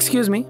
Excuse me.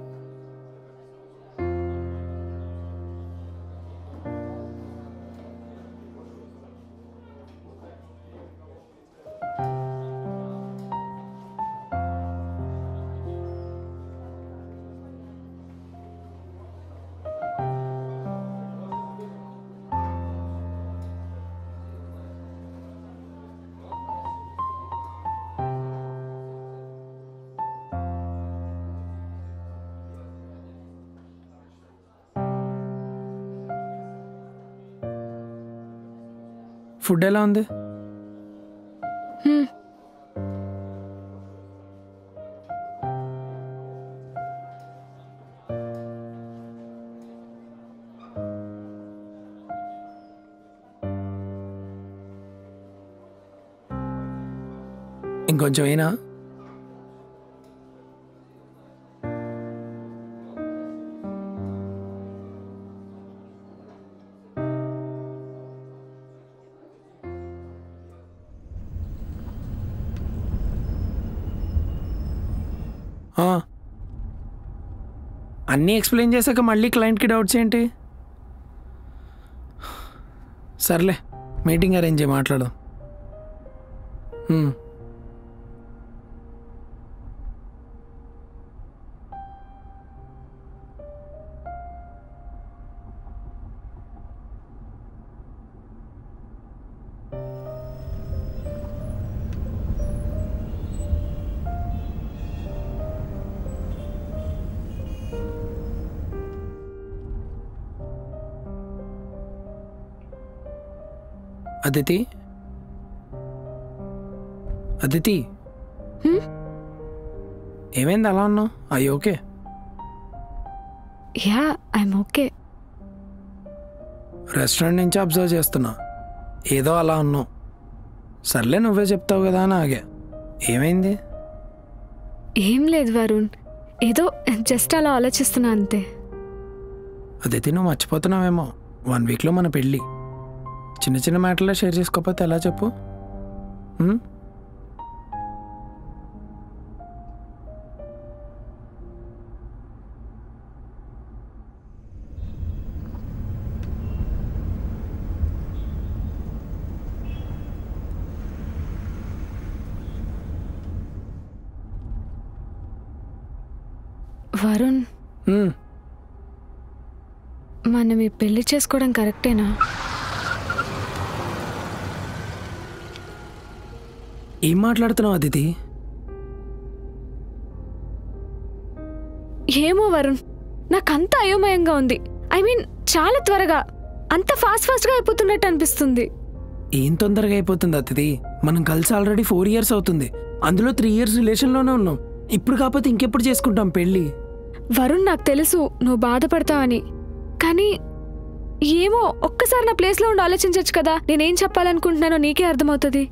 Food ఎలా ఉంది? ఇంకొంచెం అయినా? అన్నీ ఎక్స్ప్లెయిన్ చేశాక మళ్ళీ క్లయింట్కి డౌట్స్ ఏంటి? సర్లే, మీటింగ్ అరేంజ్ చేయి, మాట్లాడదాం. అదితి, అదితి, ఏమైంది అలా ఉన్నావు? I okay? Yeah, I'm okay. Restaurant నుంచి అబ్జర్వ్ చేస్తున్నా, ఏదో అలా ఉన్నావు. సర్లే, నువ్వే చెప్తావు కదా అని ఆగా. ఏమైంది? ఏం లేదు వరుణ్, ఏదో జస్ట్ అలా ఆలోచిస్తున్నా అంతే. అదితి, నువ్వు మర్చిపోతున్నావేమో, 1 వీక్లో మన పెళ్ళి. చిన్న చిన్న మ్యాటర్లో షేర్ చేసుకోకపోతే ఎలా చెప్పు? వరుణ్, మనం ఈ పెళ్లి చేసుకోవడం కరెక్టేనా? ఏం మాట్లాడుతున్నావు అదితి? ఏమో వరుణ్, నాకంత అయోమయంగా ఉంది. ఐ మీన్ చాలా త్వరగా, అంత ఫాస్ట్గా అయిపోతున్నట్టు అనిపిస్తుంది. ఏం తొందరగా అయిపోతుంది అదితి? మనం కలిసి ఆల్రెడీ 4 years అవుతుంది. అందులో 3 years రిలేషన్లోనే ఉన్నాం. ఇప్పుడు కాకపోతే ఇంకెప్పుడు చేసుకుంటాం పెళ్ళి? వరుణ్, నాకు తెలుసు నువ్వు బాధపడతావని, కానీ ఏమో ఒక్కసారి నా ప్లేస్లో ఉండి ఆలోచించవచ్చు కదా. నేనేం చెప్పాలనుకుంటున్నానో నీకే అర్థమవుతుంది.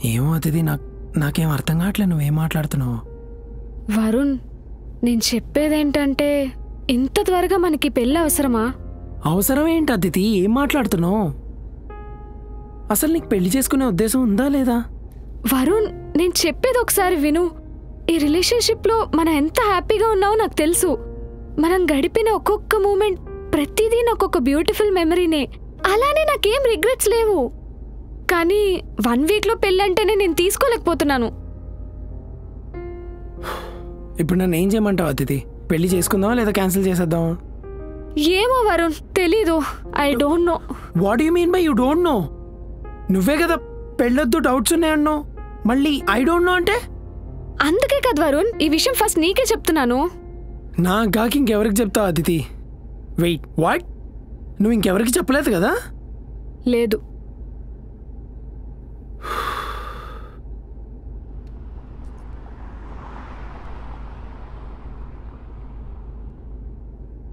ఏమో అదితి, నాకేం అర్థం కావట్లేదు నువ్వేం మాట్లాడుతున్నావు. వరుణ్, నేను చెప్పేదేంటంటే ఇంత త్వరగా మనకి పెళ్ళి అవసరమా? అవసరం ఏంటి అదితి? ఏం మాట్లాడుతున్నావు? అసలు నీకు పెళ్లి చేసుకునే ఉద్దేశం ఉందా లేదా? వరుణ్, నేను చెప్పేది ఒకసారి విను. ఈ రిలేషన్షిప్లో మనం ఎంత హ్యాపీగా ఉన్నావో నాకు తెలుసు. మనం గడిపిన ఒక్కొక్క మూమెంట్ ప్రతిదీ నాకు ఒక బ్యూటిఫుల్ మెమరీనే. అలానే నాకేం రిగ్రెట్స్ లేవు. కానీ 1 వీక్లో పెళ్ళంటేనే నేను తీసుకోలేకపోతున్నాను. ఇప్పుడు నన్ను ఏం చేయమంటావు అదితి? పెళ్లి చేసుకుందామా లేదా క్యాన్సిల్ చేసేద్దామా? ఏమో వరుణ్, తెలీదు. I don't know. What you mean by you don't know? నువ్వే కదా పెళ్ళొద్దు, డౌట్స్ ఉన్నాయన్నావు. మళ్ళీ ఐ డోంట్ నో అంటే? అందుకే కదా వరుణ్, ఈ విషయం ఫస్ట్ నీకే చెప్తున్నాను. నా గాకి ఇంకెవరికి చెప్తావు అదితి? Wait, what? నువ్వు ఇంకెవరికి చెప్పలేదు కదా? లేదు.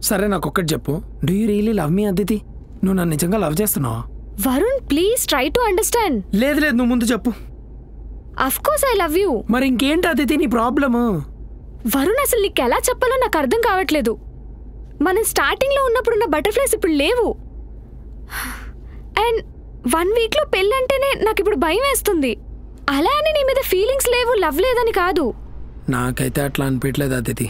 సరే, నాకు ఒక్కటి చెప్పు. డూ యూ రియలీ లవ్ మీ అదితి? నువ్వు నన్ను నిజంగా లవ్ చేస్తున్నావా? Varun, please try to understand. లేదు, నువ్వు ముందు చెప్పు. Of course I love you. మరి ఇంకేంటి అదితి నీ ప్రాబ్లము? వరుణ్, అసలు నీకు ఎలా చెప్పాలో నాకు అర్థం కావట్లేదు. మనం స్టార్టింగ్లో ఉన్నప్పుడున్న బటర్ఫ్లైస్ ఇప్పుడు లేవు. అండ్ 1 వీక్లో పెళ్ళంటేనే నాకు ఇప్పుడు భయం వేస్తుంది. అలా అని నీ మీద ఫీలింగ్స్ లేవు, లవ్ లేదని కాదు. నాకైతే అట్లా అనిపించలేదు అదితి.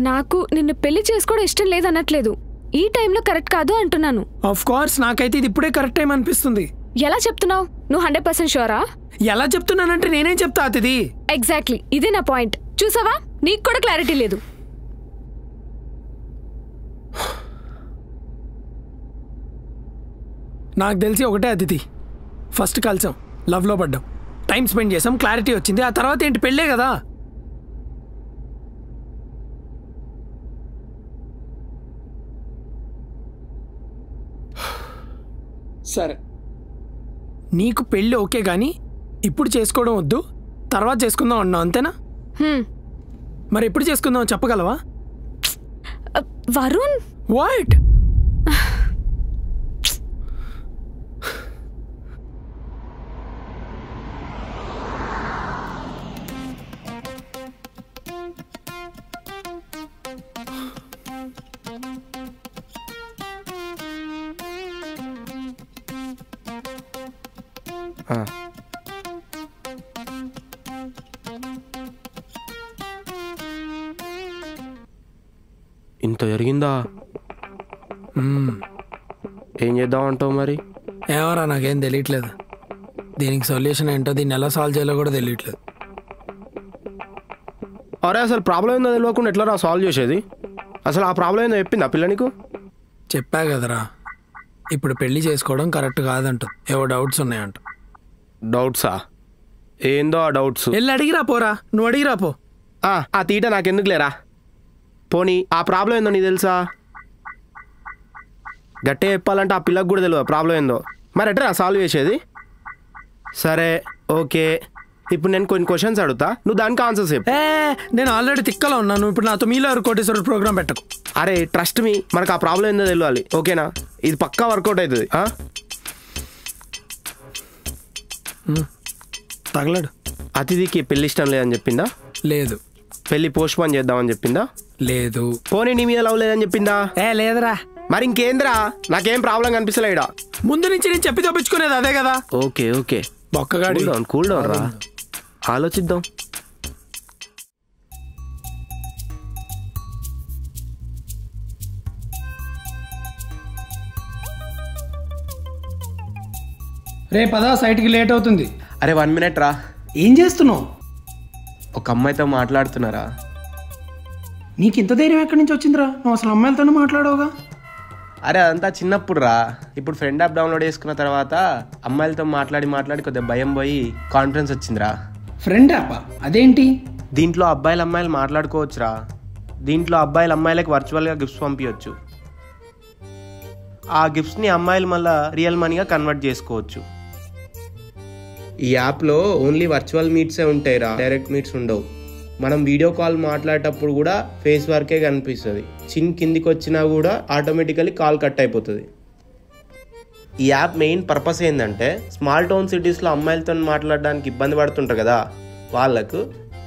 నాకు నిన్ను పెళ్లి చేసుకోవడం ఇష్టం లేదనట్లేదు, ఈ టైంలో కరెక్ట్ కాదు అంటున్నాను. ఆఫ్ కోర్స్ నాకైతే ఇది ఇప్పుడే కరెక్ట్ టైం అనిపిస్తుంది. ఎలా చెప్తున్నావు? నువ్వు 100% షూరా? ఎలా చెప్తున్నానంటే నేనేం చెప్తా అతిథి. ఎగ్జాక్ట్లీ, ఇదే నా పాయింట్. చూసావా, నీకు కూడా క్లారిటీ లేదు. నాకు తెలిసి ఒకటే అతిథి, ఫస్ట్ కలిసాం, లవ్లో పడ్డాం, టైం స్పెండ్ చేసాం, క్లారిటీ వచ్చింది, ఆ తర్వాత ఏంటి పెళ్ళే కదా. సరే, నీకు పెళ్ళి ఓకే కానీ ఇప్పుడు చేసుకోవడం వద్దు, తర్వాత చేసుకుందాం అన్నావు, అంతేనా? మరి ఎప్పుడు చేసుకుందాం చెప్పగలవా? వరుణ్, వాట్? ఇంత జరిగిందా? ఏం చేద్దాం అంటావు మరి? ఏమరా నాకేం తెలియట్లేదు, దీనికి సొల్యూషన్ ఏంటో, దీన్ని ఎలా సాల్వ్ చేయాలో కూడా తెలియట్లేదు. అరే అసలు ప్రాబ్లం ఏందో తెలియకుండా ఎట్లా రా సాల్వ్ చేసేది? అసలు ఆ ప్రాబ్లం ఏందో చెప్పింది ఆ పిల్ల నీకు? చెప్పా కదరా, ఇప్పుడు పెళ్లి చేసుకోవడం కరెక్ట్ కాదంట, ఏవో డౌట్స్ ఉన్నాయంట. డౌట్సా? ఏందో ఆ డౌట్స్? వెళ్ళి అడిగిరా పోరా, నువ్వు అడిగిరా పో. ఆ తీట నాకెందుకు లేరా. పోనీ ఆ ప్రాబ్లం ఏందో నీకు తెలుసా? గట్టే చెప్పాలంటే ఆ పిల్లకి కూడా తెలియదు ప్రాబ్లం ఏందో. మరి ఎట్లా సాల్వ్ చేసేది? సరే ఓకే, ఇప్పుడు నేను కొన్ని క్వశ్చన్స్ అడుగుతా, నువ్వు దానికి ఆన్సర్స్ చెప్పు. నేను ఆల్రెడీ తిక్కలో ఉన్నాను, ఇప్పుడు నాతో మీలో కోటేశ్వర ప్రోగ్రామ్ పెట్టకు. అరే ట్రస్ట్ మీ, మనకు ఆ ప్రాబ్లం ఏందో తెలియాలి, ఓకేనా? ఇది పక్కా వర్కౌట్ అవుతుంది. తగలడు. అతిథికి పెళ్లి ఇష్టం లేదని చెప్పిందా? లేదు. పెళ్లి పోస్ట్ పోన్ చేద్దామని చెప్పిందా? లేదు. పోనీ నీ మీద లవ్ లేదని చెప్పిందా? లేదురా. మరి ఇంకేంద్రా, నాకేం ప్రాబ్లం కనిపిస్తలే ఇడా. ముందు నుంచి నేను చెప్పి తప్పించుకునేది అదే కదా. ఓకే ఓకే, బొక్కగాడి కూల్ డౌన్ రా, ఆలోచిద్దాం. రే పదా, సైట్కి లేట్ అవుతుంది. అరే 1 minute రా. ఏం చేస్తున్నావు? ఒక అమ్మాయితో మాట్లాడుతున్నారా. నీకు ఇంత ధైర్యం ఎక్కడి నుంచి వచ్చిందిరా? నువ్వు అసలు అమ్మాయిలతోనే మాట్లాడవుగా. అరే అదంతా చిన్నప్పుడు రా, ఇప్పుడు ఫ్రెండ్ యాప్ డౌన్లోడ్ చేసుకున్న తర్వాత అమ్మాయిలతో మాట్లాడి కొద్దిగా భయం పోయి కాన్ఫిడెన్స్ వచ్చిందిరా. ఫ్రెండ్ యాపా? అదేంటి? దీంట్లో అమ్మాయిలు మాట్లాడుకోవచ్చురా. దీంట్లో అమ్మాయిలకి వర్చువల్గా గిఫ్ట్స్ పంపించవచ్చు. ఆ గిఫ్ట్స్ని అమ్మాయిలు మళ్ళీ రియల్ మనీగా కన్వర్ట్ చేసుకోవచ్చు. ఈ యాప్లో ఓన్లీ వర్చువల్ మీట్సే ఉంటాయిరా, డైరెక్ట్ మీట్స్ ఉండవు. మనం వీడియో కాల్ మాట్లాడేటప్పుడు కూడా ఫేస్ వర్కే కనిపిస్తుంది. చిన్ కిందికి వచ్చినా కూడా ఆటోమేటికలీ కాల్ కట్ అయిపోతుంది. ఈ యాప్ మెయిన్ పర్పస్ ఏంటంటే, స్మాల్ టౌన్ సిటీస్లో అమ్మాయిలతో మాట్లాడడానికి ఇబ్బంది పడుతుంటారు కదా, వాళ్ళకు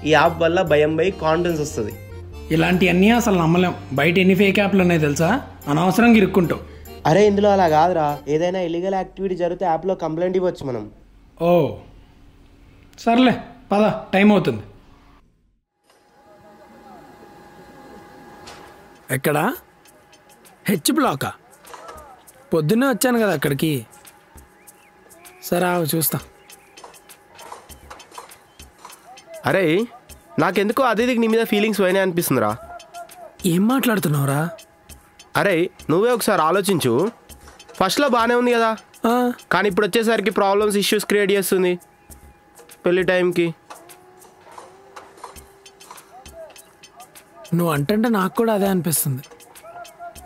ఈ యాప్ వల్ల భయం పోయి కాన్ఫిడెన్స్ వస్తుంది. ఇలాంటివన్నీ అసలు నమ్మలేం. బయట ఎన్ని ఫేక్ యాప్లు ఉన్నాయి తెలుసా, అనవసరంగా ఇరుక్కుంటావు. అరే ఇందులో అలా కాదురా, ఏదైనా ఇల్లీగల్ యాక్టివిటీ జరిగితే యాప్లో కంప్లైంట్ ఇవ్వచ్చు మనం. ఓ సర్లే పద, టైం అవుతుంది. ఎక్కడా? హెచ్ బ్లాకా? పొద్దున్నే వచ్చాను కదా అక్కడికి. సరే చూస్తా. అరే నాకెందుకో అతిథికి నీ మీద ఫీలింగ్స్ పోయినాయి అనిపిస్తుందిరా. ఏం మాట్లాడుతున్నావురా? అరే నువ్వే ఒకసారి ఆలోచించు. ఫస్ట్లో బాగానే ఉంది కదా, కానీ ఇప్పుడు వచ్చేసరికి ప్రాబ్లమ్స్, ఇష్యూస్ క్రియేట్ చేస్తుంది పెళ్లి టైంకి. నువ్వు అంటే నాకు కూడా అదే అనిపిస్తుంది.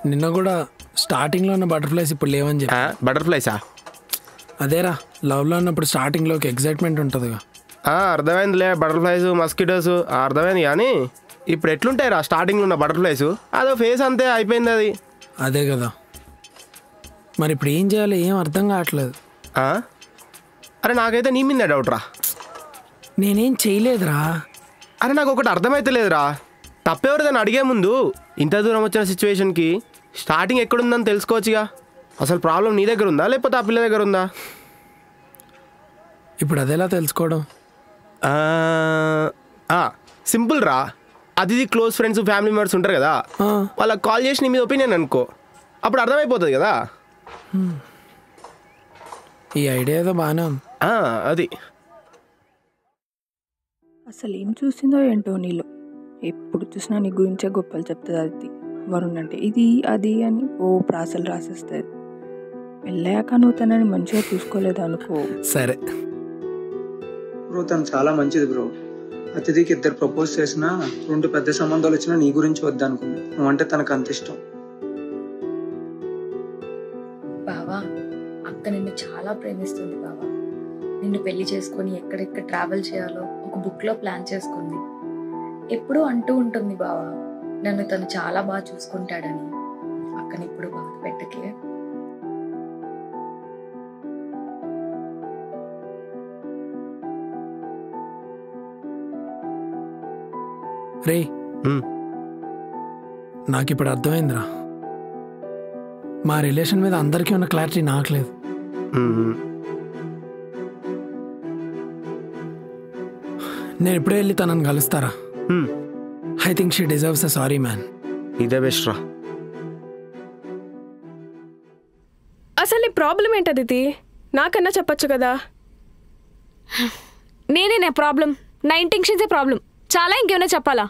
నిన్న కూడా స్టార్టింగ్లో ఉన్న బటర్ఫ్లైస్ ఇప్పుడు లేవని చెప్పి. బటర్ఫ్లైసా? అదేరా, లవ్లో ఉన్నప్పుడు స్టార్టింగ్లో ఒక ఎగ్జైట్మెంట్ ఉంటుందిగా. అర్థమైందిలే, బటర్ఫ్లైస్ మస్కిటోస్ అర్థమైంది. కానీ ఇప్పుడు ఎట్లుంటాయి రా స్టార్టింగ్లో ఉన్న బటర్ఫ్లైస్? అదో ఫేస్ అంతే, అయిపోయింది అది. అదే కదా, మరి ఇప్పుడు ఏం చేయాలో ఏం అర్థం కావట్లేదు. అరే నాకైతే నీ మీద డౌట్ రా. నేనేం చేయలేదురా. అరే నాకు ఒకటి అర్థమైతే లేదురా, తప్పెవరిదని అడిగే ముందు ఇంత దూరం వచ్చిన సిచ్యువేషన్కి స్టార్టింగ్ ఎక్కడుందని తెలుసుకోవచ్చుగా. అసలు ప్రాబ్లం నీ దగ్గర ఉందా లేకపోతే ఆ పిల్ల దగ్గర ఉందా? ఇప్పుడు అదేలా తెలుసుకోవడం? సింపుల్ రా, అది క్లోజ్ ఫ్రెండ్స్ ఫ్యామిలీ మెంబర్స్ ఉంటారు కదా, వాళ్ళకి కాల్ చేసి నీ మీద ఒపీనియన్ అనుకో, అప్పుడు అర్థమైపోతుంది కదా. ఈ ఐడియా ఏదో బాగానే ఉంది. అది అసలు ఏం చూసిందో ఏంటో నీలో, ఎప్పుడు చూసినా నీ గురించే గొప్పలు చెప్తుంది అది. వరుణ్ అంటే ఇది అది అని ప్రాసలు రాసేస్తుంది. వెళ్ళాక నువ్వు తనని మంచిగా చూసుకోలేదు అనుకో. సరే బ్రో, తను చాలా మంచిది బ్రో. అతిథికి 2 ప్రపోజ్ చేసినా 2 పెద్ద సంబంధాలు వచ్చినా నీ గురించి వద్దనుకుంది. నువ్వంటే తనకు అంత ఇష్టం. బావా, అక్క నిన్ను చాలా ప్రేమిస్తుంది బావా. నిన్ను పెళ్లి చేసుకొని ఎక్కడెక్కడ ట్రావెల్ చేయాలో ఒక బుక్ లో ప్లాన్ చేసుకుంది. ఎప్పుడూ అంటూ ఉంటుంది బావా, నన్ను తను చాలా బాగా చూసుకుంటాడని. అక్కని ఇప్పుడు బాధ పెట్టకే. రే, నాకు ఇప్పుడు అర్థమైందిరా, మా రిలేషన్ మీద అందరికీ ఉన్న క్లారిటీ నాకు లేదు. నేను ఇప్పుడే వెళ్ళి తనని కలుస్తారా? I think she deserves a sorry man. ఇదే బెస్ట్ రా. అసలు ఈ ప్రాబ్లం ఏంటది? నాకన్నా చెప్పచ్చు కదా. నేనే నా ప్రాబ్లం, నా ఇంటెన్షన్సే ప్రాబ్లం. చాలా ఇంకేమైనా చెప్పాలా?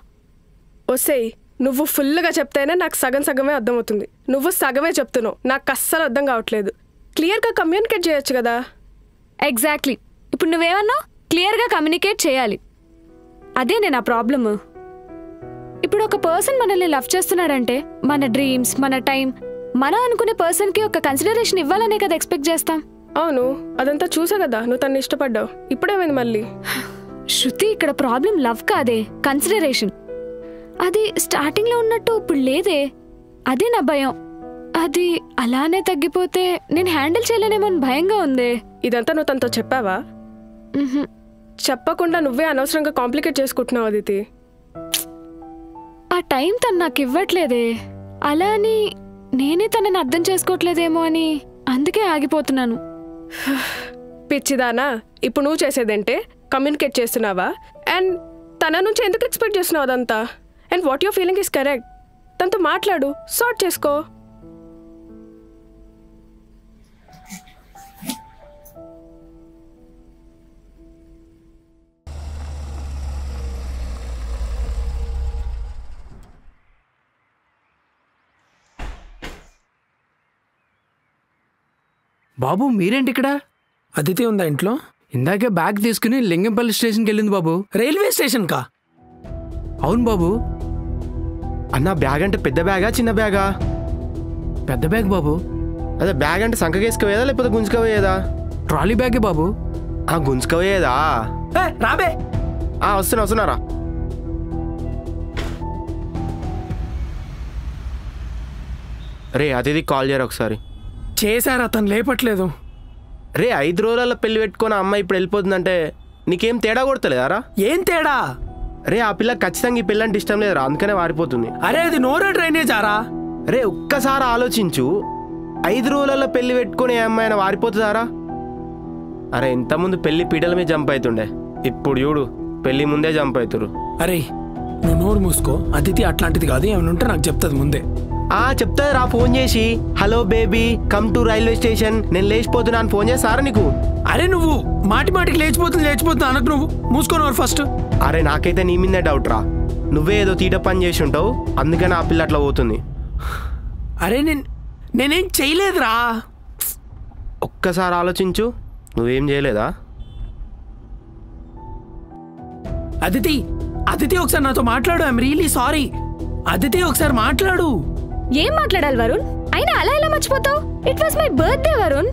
వస్తాయి, నువ్వు ఫుల్గా చెప్తేనే నాకు సగమే అర్థమవుతుంది. నువ్వు సగమే చెప్తున్నావు, నాకు అస్సలు అర్థం కావట్లేదు. క్లియర్గా కమ్యూనికేట్ చేయొచ్చు కదా. ఎగ్జాక్ట్లీ, ఇప్పుడు నువ్వేమన్నావు? క్లియర్గా కమ్యూనికేట్ చేయాలి. అదే నా ప్రాబ్లము. ఇప్పుడు ఒక పర్సన్ మనల్ని లవ్ చేస్తున్నాడంటే మన డ్రీమ్స్, మన టైం, మనం అనుకునే పర్సన్కి ఒక కన్సిడరేషన్ ఇవ్వాలనే కదా ఎక్స్పెక్ట్ చేస్తాం. అవును, అదంతా చూసా కదా నువ్వు తను ఇష్టపడ్డావు. ఇప్పుడేమైంది మళ్ళీ? శృతి, ఇక్కడ ప్రాబ్లం లవ్ కాదే, కన్సిడరేషన్. అది స్టార్టింగ్లో ఉన్నట్టు ఇప్పుడు లేదే. అదే నా భయం. అది అలానే తగ్గిపోతే నేను హ్యాండిల్ చేయలేనేమో అని భయంగా ఉంది. ఇదంతా నువ్వు తనతో చెప్పావా? చెప్పకుండా నువ్వే అనవసరంగా కాంప్లికేట్ చేసుకుంటున్నావు అదితి. ఆ టైం తను నాకు ఇవ్వట్లేదే. అలా అని నేనే తనని అర్థం చేసుకోవట్లేదేమో అని అందుకే ఆగిపోతున్నాను. పిచ్చిదానా, ఇప్పుడు నువ్వు చేసేదంటే కమ్యూనికేట్ చేస్తున్నావా? అండ్ తన నుంచి ఎందుకు ఎక్స్పెక్ట్ చేస్తున్నావు అదంతా? And what your feeling is correct. తనతో మాట్లాడు, సార్ట్ చేసుకో. బాబు మీరేంటి ఇక్కడ? అదితి ఉందా ఇంట్లో? ఇందాకే బ్యాగ్ తీసుకుని లింగంపల్లి స్టేషన్కి వెళ్ళింది బాబు. రైల్వే స్టేషన్ కా? అవును బాబు. అన్న, బ్యాగ్ అంటే పెద్ద బ్యాగా చిన్న బ్యాగా? పెద్ద బ్యాగ్ బాబు. అదే బ్యాగ్ అంటే సంకకేసుకోయేదా లేకపోతే గుంజుకోయేదా? ట్రాలీ బ్యాగే బాబు. గుంజుకోయేదా? రాబే. వస్తున్నారా? రే, అతిథి కాల్ చేయరా ఒకసారి. చేశారా? తను లేపట్లేదు. రే, 5 రోజులలో పెళ్లి పెట్టుకుని అమ్మాయి ఇప్పుడు వెళ్ళిపోతుందంటే నీకేం తేడా కొడతలేదారా? ఏం తేడా? రే, ఆ పిల్ల ఖచ్చితంగా ఈ పిల్లని ఇష్టం లేదురా, అందుకనే వారిపోతుంది. అరే, అది నోరో డ్రైనేజ్ ఆరా. రే, ఒక్కసారి ఆలోచించు. 5 రోజులలో పెళ్లి పెట్టుకుని ఏ అమ్మాయినా వారిపోతుందారా? అరే, ఇంతకుముందు పెళ్లి పీటల మీద జంప్ అవుతుండే, ఇప్పుడు చూడు పెళ్లి ముందే జంప్ అవుతురు. అరే, నువ్వు నోరు మూసుకో. అతిథి అట్లాంటిది కాదు, ఏమైనా ఉంటే నాకు చెప్తుంది ముందే. చెప్తాది రా, ఫోన్ చేసి hello baby come to railway station, నేను లేచిపోతున్నాను ఫోన్ చేస్తారా నీకు? అరే, నువ్వు మాటికి లేచిపోతుంది అనకు. నువ్వు మూసుకోనవారు ఫస్ట్. అరే, నాకైతే నీ మీదే డౌట్ రా. నువ్వే ఏదో తీట పని చేసి ఉంటావు, అందుకని ఆ పిల్ల అట్లా పోతుంది. అరే, నేనేం చేయలేదురా. ఒక్కసారి ఆలోచించు, నువ్వేం చేయలేదా? అదితి ఒకసారి నాతో మాట్లాడు. I'm really sorry. అదితి ఒకసారి మాట్లాడు. ఏం మాట్లాడాలి వరుణ్? అయినా అలా ఎలా మర్చిపోతావు? It was my birthday Varun.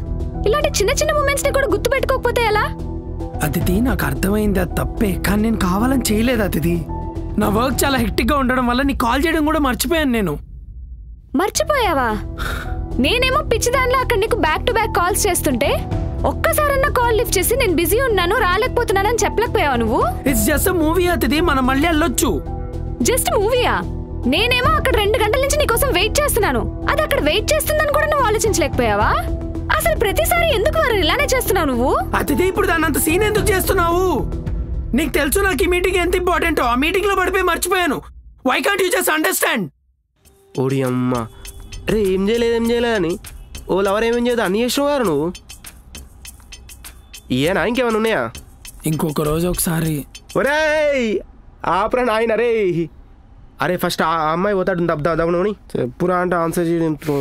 ఇలాంటి చిన్న మూమెంట్స్ ని కూడా గుర్తు పెట్టుకోకపోతే ఎలా? అతిథి, నాకు అర్థమైంది, అది తప్పే. కానీ నేను కావాలని చేయలేదు అతిథి. నా వర్క్ చాలా హెక్టిక్ గా ఉండడం వల్ల నీకు కాల్ చేయడం కూడా మర్చిపోయాను నేను. మర్చిపోయావా? నేనేమో పిచ్చిదానిలో అక్కడ నీకు బ్యాక్ టు బ్యాక్ కాల్స్ చేస్తుంటే ఒక్కసారన్నా కాల్ లిఫ్ట్ చేసి నేను బిజీ ఉన్నాను రాలేకపోతున్నానని చెప్పలేకపోయావా నువ్వు? ఇట్స్ జస్ట్ మూవీ అతిథి, మనం మళ్ళీ వెళ్ళొచ్చు. జస్ట్ మూవీయా? నేనేమో అక్కడ 2 గంటల నుంచి నీకోసం వెయిట్ చేస్తున్నాను. అది అక్కడ వెయిట్ చేస్తుందని కూడా నువ్వు ఆలోచించలేకపోయావా? అసలు ప్రతిసారి ఎందుకు వారు ఇలానే చేస్తున్నావు నువ్వు? అతిథి, ఇప్పుడు దాన్ని అంత సీన్ ఎందుకు చేస్తున్నావు? నీకు తెలుసు నాకు ఈ మీటింగ్ ఎంత ఇంపార్టెంటో. ఆ మీటింగ్ లో పడిపోయి మర్చిపోయాను. Why can't you just understand? ఓడి అమ్మ, అరే ఏం చేయలేదు అని ఓ లవర్ ఏమేం చేయదు అన్ని చేసినావు గారు నువ్వు. ఏనా ఇంకేమైనా ఉన్నాయా? ఇంకొక రోజు ఒకసారి. ఒరే ఆపరా నాయన. అరే ఫస్ట్ ఆ అమ్మాయి పోతాడు దబ్బుని చెప్పురా అంటే ఆన్సర్ చేయడంతో.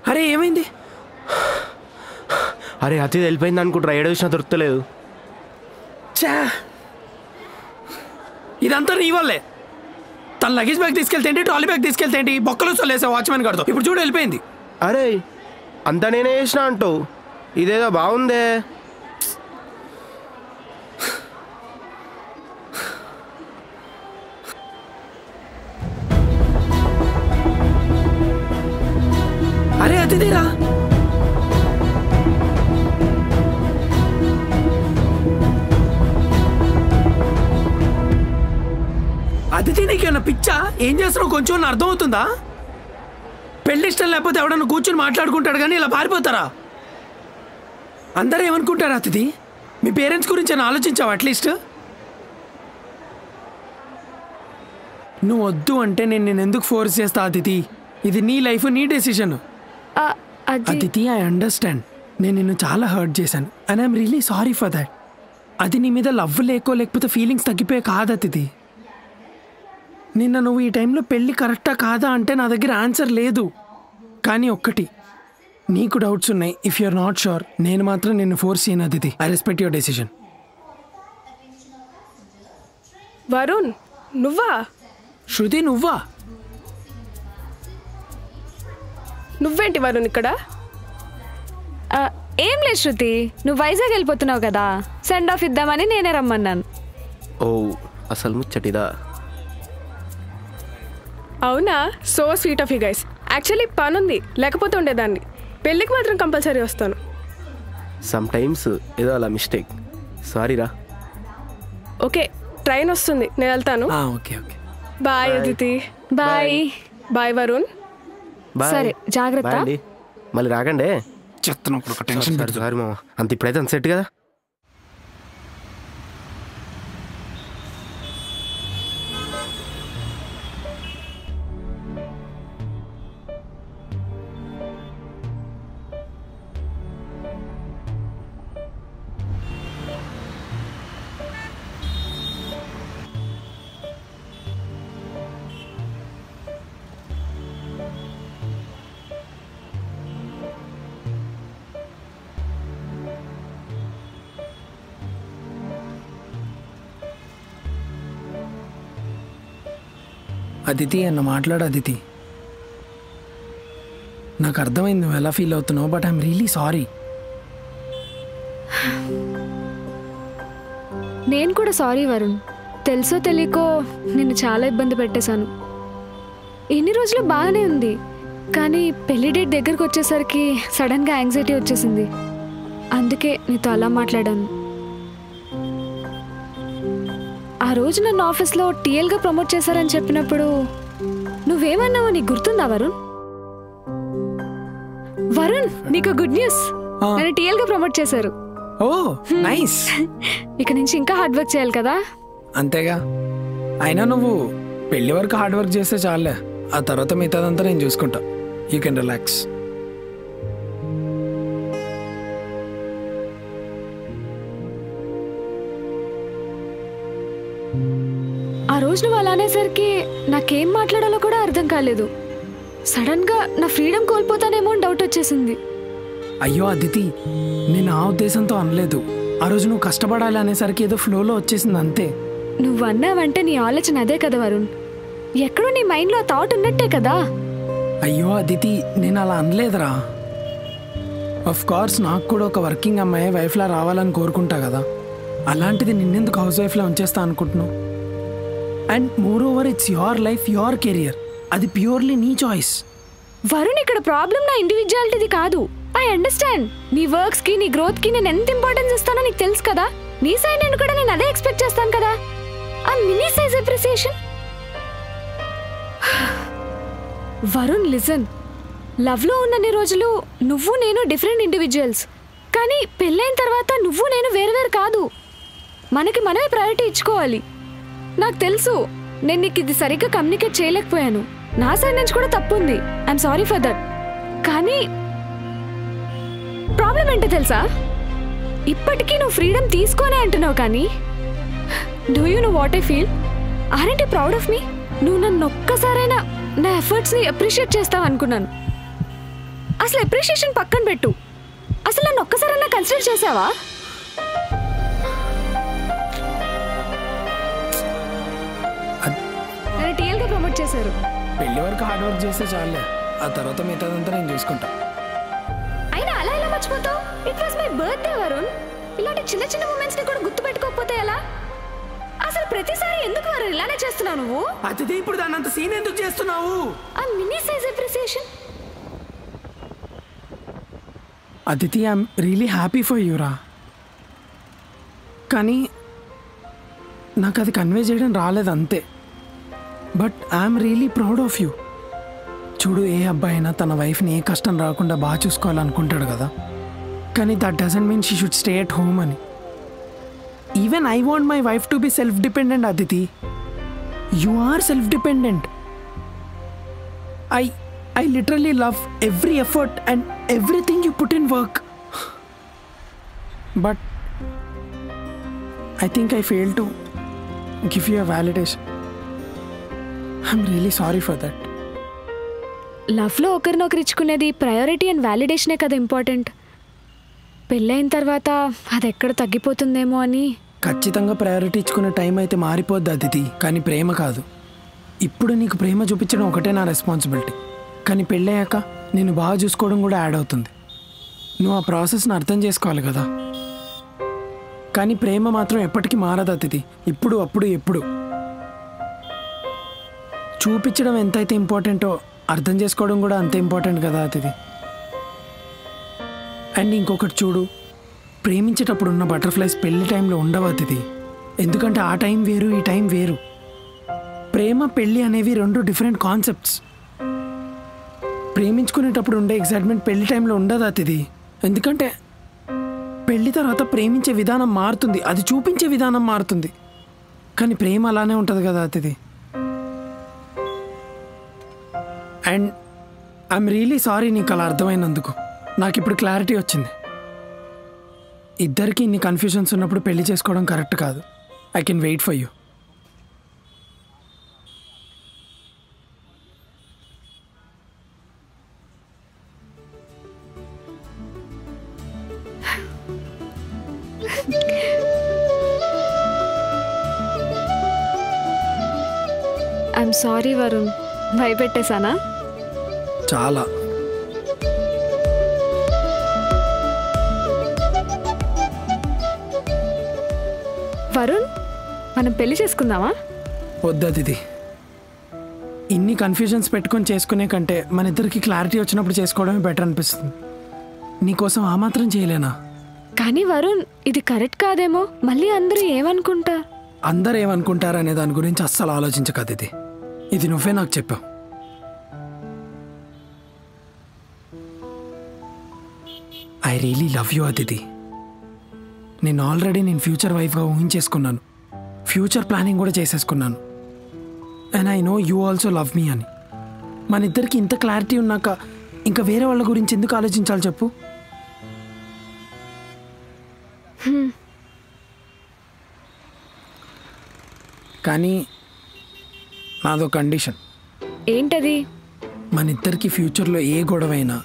అరే ఏమైంది? అరే అతి వెళ్ళిపోయింది అనుకుంటారా, ఏడో విషయం దొరుకుతలేదు. చా, ఇదంతా నీ వల్లే. తన లగేజ్ బ్యాగ్ తీసుకెళ్తే ఏంటి, ట్రాలీ బ్యాగ్ తీసుకెళ్తే ఏంటి, బొక్కలు చల్లేసా వాచ్మెన్ గారితో. ఇప్పుడు చూడు వెళ్ళిపోయింది. అరే అంతా నేనే చేసిన అంటావు, ఇదేదో బాగుందే. అరే అతిథిరా, అతిథి నీకేమన్నా పిచ్చా? ఏం చేస్తున్నావు కొంచెం అర్థం అవుతుందా? పెళ్లి ఇష్టం లేకపోతే ఎవడన్నా కూర్చొని మాట్లాడుకుంటాడు కానీ ఇలా పారిపోతారా? అందరూ ఏమనుకుంటారు అతిథి? మీ పేరెంట్స్ గురించి అని ఆలోచించావు అట్లీస్ట్? నువ్వు వద్దు అంటే నేను ఎందుకు ఫోర్స్ చేస్తా అతిథి? ఇది నీ లైఫ్, నీ డెసిషన్. అతిథి ఐ అండర్స్టాండ్, నేను నిన్ను చాలా హర్ట్ చేశాను and I'm really sorry for that. అది నీ మీద లవ్ లేకపోతే ఫీలింగ్స్ తగ్గిపోయే కాదు అతిథి. నిన్న నువ్వు ఈ టైంలో పెళ్ళి కరెక్టా కాదా అంటే నా దగ్గర ఆన్సర్ లేదు. కానీ ఒక్కటి, నీకు డౌట్స్ ఉన్నాయి. ఇఫ్ యూఆర్ నాట్ షూర్, నేను మాత్రం నిన్ను ఫోర్స్ చేయను అతిథి. I respect your decision. Varun నువ్వా? శృతి నువ్వా? నువ్వేంటి వరుణ్ ఇక్కడ? ఏం లేదు శృతి, నువ్వు వైజాగ్ వెళ్ళిపోతున్నావు కదా, సెండ్ ఆఫ్ ఇద్దామని నేనే రమ్మన్నాను. ఓ అసలు ముచ్చటిదా? అవునా, so sweet of you guys. Actually పనుంది, లేకపోతే ఉండేదాన్ని. పెళ్ళికి మాత్రం కంపల్సరీ వస్తాను. సమ్ టైమ్స్ ఏదో అలా మిస్టేక్, సారీరా. ఓకే, ట్రైన్ వస్తుంది, నేను వెళ్తాను. Okay okay, bye Aditi. Bye bye Varun. సరే జాగ్రత్త. మళ్ళీ రాకండి. చెప్తున్నా టెన్షన్. సారీ మామ, అంత ఇప్పుడైతే అంత సెట్ కదా. అదితి అన్న మాట్లాడు అదితి. నాకు అర్థమైంది నువ్వు ఎలా ఫీల్ అవుతున్నావు, బట్ ఐఎమ్ రియలీ సారీ. నేను కూడా సారీ వరుణ్, తెలుసో తెలియకో నిన్ను చాలా ఇబ్బంది పెట్టేశాను. ఎన్ని రోజులు బాగానే ఉంది, కానీ పెళ్లి డేట్ దగ్గరకు వచ్చేసరికి సడన్గా యాంగ్జైటీ వచ్చేసింది. అందుకే నీతో అలా మాట్లాడాను. ఆ రోజు నన్ను ఆఫీస్లో టీఎల్గా ప్రమోట్ చేశారని చెప్పినప్పుడు నువ్వేమన్నావో నీకు గుర్తుందా వరుణ్? వరుణ్, నీకు గుడ్ న్యూస్, నన్ను టీఎల్గా ప్రమోట్ చేశారు. ఓ నైస్. ఇక నుంచి ఇంకా హార్డ్ వర్క్ చేయాలి కదా. అంతేగా, అయినా నువ్వు పెళ్లి వరకు హార్డ్ వర్క్ చేస్తే చాలే, ఆ తర్వాత మిగతాదంతా నేను చూసుకుంటా. You can relax. రోజు నువ్వు అలా అనేసరికి నాకేం మాట్లాడాలో కూడా అర్థం కాలేదు. సడన్గా నా ఫ్రీడమ్ కోల్పోతానేమో అని డౌట్ వచ్చేసింది. అయ్యో అదితి, నేను ఆ ఉద్దేశంతో అనలేదు. ఆ రోజు నువ్వు కష్టపడాలి అనేసరికి ఏదో ఫ్లోలో వచ్చేసింది అంతే. నువ్వు అన్నావంటే నీ ఆలోచన అదే కదా వరుణ్. ఎక్కడో నీ మైండ్లో ఆ థాట్ ఉన్నట్టే కదా. అయ్యో అదితి, నేను అలా అనలేదురా. ఆఫ్ కోర్స్ నాకు కూడా ఒక వర్కింగ్ అమ్మాయి వైఫ్లా రావాలని కోరుకుంటా కదా. అలాంటిది నిన్నెందుకు హౌస్ వైఫ్లా ఉంచేస్తా అనుకుంటున్నావు? And more over it's your life, your career. అది ప్యూర్లీ నీ చాయిస్. వరుణ్, ఇక్కడ ప్రాబ్లం నా ఇండివిజువాలిటీది కాదు. I understand. నీ వర్క్స్ కి, నీ గ్రోత్ కి నేను ఎంత ఇంపార్టెన్స్ ఇస్తానో నీకు తెలుసు కదా. నీ సైడ్ నేను కూడా నేను అదే ఎక్స్పెక్ట్ చేస్తాను కదా. ఆ mini size appreciation. Varun listen, love లో ఉన్నన్ని రోజులు నువ్వు నేను డిఫరెంట్ ఇండివిజువల్స్. కానీ పెళ్ళైన తర్వాత నువ్వు నేను వేరు కాదు. మనకి మనమే ప్రయారిటీ ఇచ్చుకోవాలి. నాకు తెలుసు నేను నీకు ఇది సరిగ్గా కమ్యూనికేట్ చేయలేకపోయాను. నా సైడ్ నుంచి కూడా తప్పు ఉంది. I'm sorry for that. కానీ ప్రాబ్లం ఏంటో తెలుసా? ఇప్పటికీ నువ్వు ఫ్రీడమ్ తీసుకోనే అంటున్నావు. కానీ do you know what I feel? Aren't you proud of me? నువ్వు నన్ను ఒక్కసారైనా నా ఎఫర్ట్స్ని అప్రిషియేట్ చేస్తావు అనుకున్నాను. అసలు అప్రిషియేషన్ పక్కన పెట్టు. అసలు నన్ను ఒక్కసారైనా కన్సిడర్ చేసావా? నన్ను టీఎల్గా ప్రమోట్ చేశారు. పెళ్లి వరకు హార్డ్ వర్క్ చేస్తే చాలే, ఆ తర్వాత మిగతాదంతా నేను చూసుకుంటా. అయినా అలా ఎలా మర్చిపోతావు? It was my birthday Varun. ఇలాంటి చిన్న చిన్న మూమెంట్స్ ని కూడా గుర్తు పెట్టుకోకపోతే ఎలా? అసలు ప్రతిసారి ఎందుకు వరుణ్ ఇలానే చేస్తున్నావు నువ్వు? అతిథి, ఇప్పుడు దాన్ని అంత సీన్ ఎందుకు చేస్తున్నావు? ఆ mini size appreciation. Aditi, I'm really happy for యూరా. కానీ నాకు అది కన్వే చేయడం రాలేదు అంతే. But I'm really proud of you. చూడు, ఏ అబ్బాయి అయినా తన వైఫ్ని ఏ కష్టం రాకుండా బాగా చూసుకోవాలనుకుంటాడు కదా. కానీ that doesn't mean she should stay at home అని. Even I want my wife to be self dependent. Aditi, you are self dependent. I literally love every effort and everything you put in work. But I think I failed to give you a validation. I'm really sorry for that. లవ్లో ఒకరినొకరు ఇచ్చుకునేది priority and వ్యాలిడేషనే కదా important. పెళ్ళైన తర్వాత అది ఎక్కడ తగ్గిపోతుందేమో అని. ఖచ్చితంగా priority ఇచ్చుకునే time అయితే మారిపోద్ది అదితి, కానీ ప్రేమ కాదు. ఇప్పుడు నీకు ప్రేమ చూపించడం ఒకటే నా రెస్పాన్సిబిలిటీ. కానీ పెళ్ళయ్యాక నేను బాగా చూసుకోవడం కూడా యాడ్ అవుతుంది. నువ్వు ఆ ప్రాసెస్ని అర్థం చేసుకోవాలి కదా. కానీ ప్రేమ మాత్రం ఎప్పటికీ మారదు అతిథి. ఇప్పుడు అప్పుడు ఎప్పుడు చూపించడం ఎంతైతే ఇంపార్టెంటో అర్థం చేసుకోవడం కూడా అంతే ఇంపార్టెంట్ కదా అతిథి. అండ్ ఇంకొకటి చూడు, ప్రేమించేటప్పుడు ఉన్న బటర్ఫ్లైస్ పెళ్లి టైంలో ఉండవు అతిథి. ఎందుకంటే ఆ టైం వేరు, ఈ టైం వేరు. ప్రేమ పెళ్ళి అనేవి రెండు డిఫరెంట్ కాన్సెప్ట్స్. ప్రేమించుకునేటప్పుడు ఉండే ఎక్సైట్మెంట్ పెళ్లి టైంలో ఉండదు అతిథి. ఎందుకంటే పెళ్లి తర్వాత ప్రేమించే విధానం మారుతుంది, అది చూపించే విధానం మారుతుంది. కానీ ప్రేమ అలానే ఉంటుంది కదా అతిథి. అండ్ ఐఎమ్ రియలీ సారీ నీకు అలా అర్థమైనందుకు. నాకు ఇప్పుడు క్లారిటీ వచ్చింది. ఇద్దరికి ఇన్ని కన్ఫ్యూజన్స్ ఉన్నప్పుడు పెళ్లి చేసుకోవడం కరెక్ట్ కాదు. I can wait for you. I'm sorry Varun, భయపెట్టేశానా? చాలా. వరుణ్, మనం పెళ్లి చేసుకుందామా? వద్దది. ఇన్ని కన్ఫ్యూజన్స్ పెట్టుకొని చేసుకునే కంటే మన ఇద్దరికి క్లారిటీ వచ్చినప్పుడు చేసుకోవడమే బెటర్ అనిపిస్తుంది. నీకోసం ఆ మాత్రం చేయలేనా? కానీ వరుణ్, ఇది కరెక్ట్ కాదేమో. మళ్ళీ అందరూ ఏమనుకుంటారు? అందరు ఏమనుకుంటారు అనే దాని గురించి అస్సలు ఆలోచించకది. ఇది నువ్వే నాకు చెప్పావు. I really love you Aditi. నేను ఆల్రెడీ ఫ్యూచర్ వైఫ్గా ఊహించేసుకున్నాను. ఫ్యూచర్ ప్లానింగ్ కూడా చేసేసుకున్నాను. And I know you also love మీ అని. మన ఇద్దరికి ఇంత క్లారిటీ ఉన్నాక ఇంకా వేరే వాళ్ళ గురించి ఎందుకు ఆలోచించాలి చెప్పు? కానీ నాదో కండిషన్. ఏంటది? మన ఇద్దరికి ఫ్యూచర్లో ఏ గొడవైనా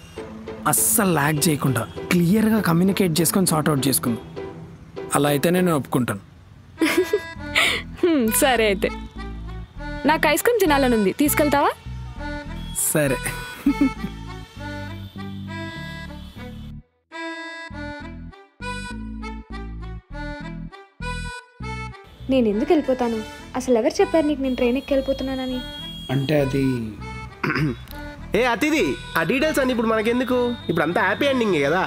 అస్సలు ల్యాగ్ చేయకుండా క్లియర్గా కమ్యూనికేట్ చేసుకొని సార్ట్అవుట్ చేసుకుందాం. అలా అయితే నేను ఒప్పుకుంటాను. సరే అయితే. నాకు ఐస్ క్రీమ్ తినాలని ఉంది, తీసుకెళ్తావా? సరే. నేను ఎందుకు వెళ్ళిపోతాను? అసలు ఎవరు చెప్పారు నీకు నేను ట్రైన్ ఎక్కి వెళ్ళిపోతున్నానని? అంటే అది ఏ అతిథి, ఆ డీటెయిల్స్ అన్ని ఇప్పుడు మనకెందుకు, ఇప్పుడు అంతా హ్యాపీ ఎండింగే కదా.